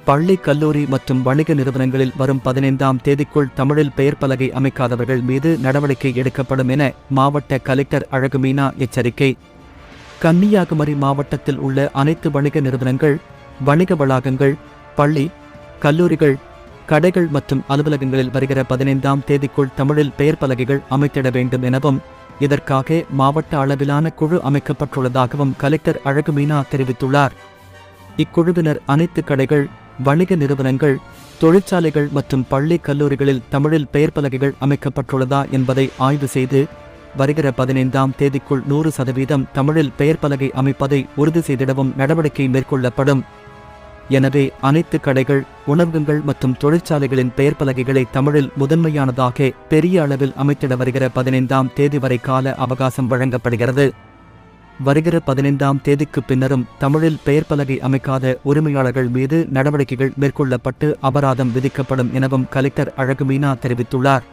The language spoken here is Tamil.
பள்ளி, கல்லூரி மற்றும் வணிக நிறுவனங்களில் வரும் 15ஆம் தேதிக்குள் தமிழில் பெயர் பலகை அமைக்காதவர்கள் மீது நடவடிக்கை எடுக்கப்படும் என மாவட்ட கலெக்டர் அழகுமீனா எச்சரிக்கை. கன்னியாகுமரி மாவட்டத்தில் உள்ள அனைத்து வணிக நிறுவனங்கள், வணிக வளாகங்கள், பள்ளி, கல்லூரிகள், கடைகள் மற்றும் அலுவலகங்களில் வருகிற 15ஆம் தேதிக்குள் தமிழில் பெயர் பலகைகள் அமைத்திட வேண்டும் எனவும், இதற்காக மாவட்ட அளவிலான குழு அமைக்கப்பட்டுள்ளதாகவும் கலெக்டர் அழகுமீனா தெரிவித்துள்ளார். இக்குழுவினர் அனைத்து கடைகள், வணிக நிறுவனங்கள், தொழிற்சாலைகள் மற்றும் பள்ளி, கல்லூரிகளில் தமிழில் பெயர் பலகைகள் அமைக்கப்பட்டுள்ளதா என்பதை ஆய்வு செய்து வருகிற 15ஆம் தேதிக்குள் 100% தமிழில் பெயர் பலகை அமைப்பதை உறுதி செய்திடவும் நடவடிக்கை மேற்கொள்ளப்படும். எனவே அனைத்து கடைகள், உணவகங்கள் மற்றும் தொழிற்சாலைகளின் பெயர் பலகைகளை தமிழில் முதன்மையானதாக பெரிய அளவில் அமைத்திட வருகிற 15ஆம் தேதி வரை கால அவகாசம் வழங்கப்படுகிறது. வருகிற 15ஆம் தேதிக்கு பின்னரும் தமிழில் பெயர் பலகை அமைக்காத உரிமையாளர்கள் மீது நடவடிக்கைகள் மேற்கொள்ளப்பட்டு அபராதம் விதிக்கப்படும் எனவும் கலெக்டர் அழகுமீனா தெரிவித்துள்ளார்.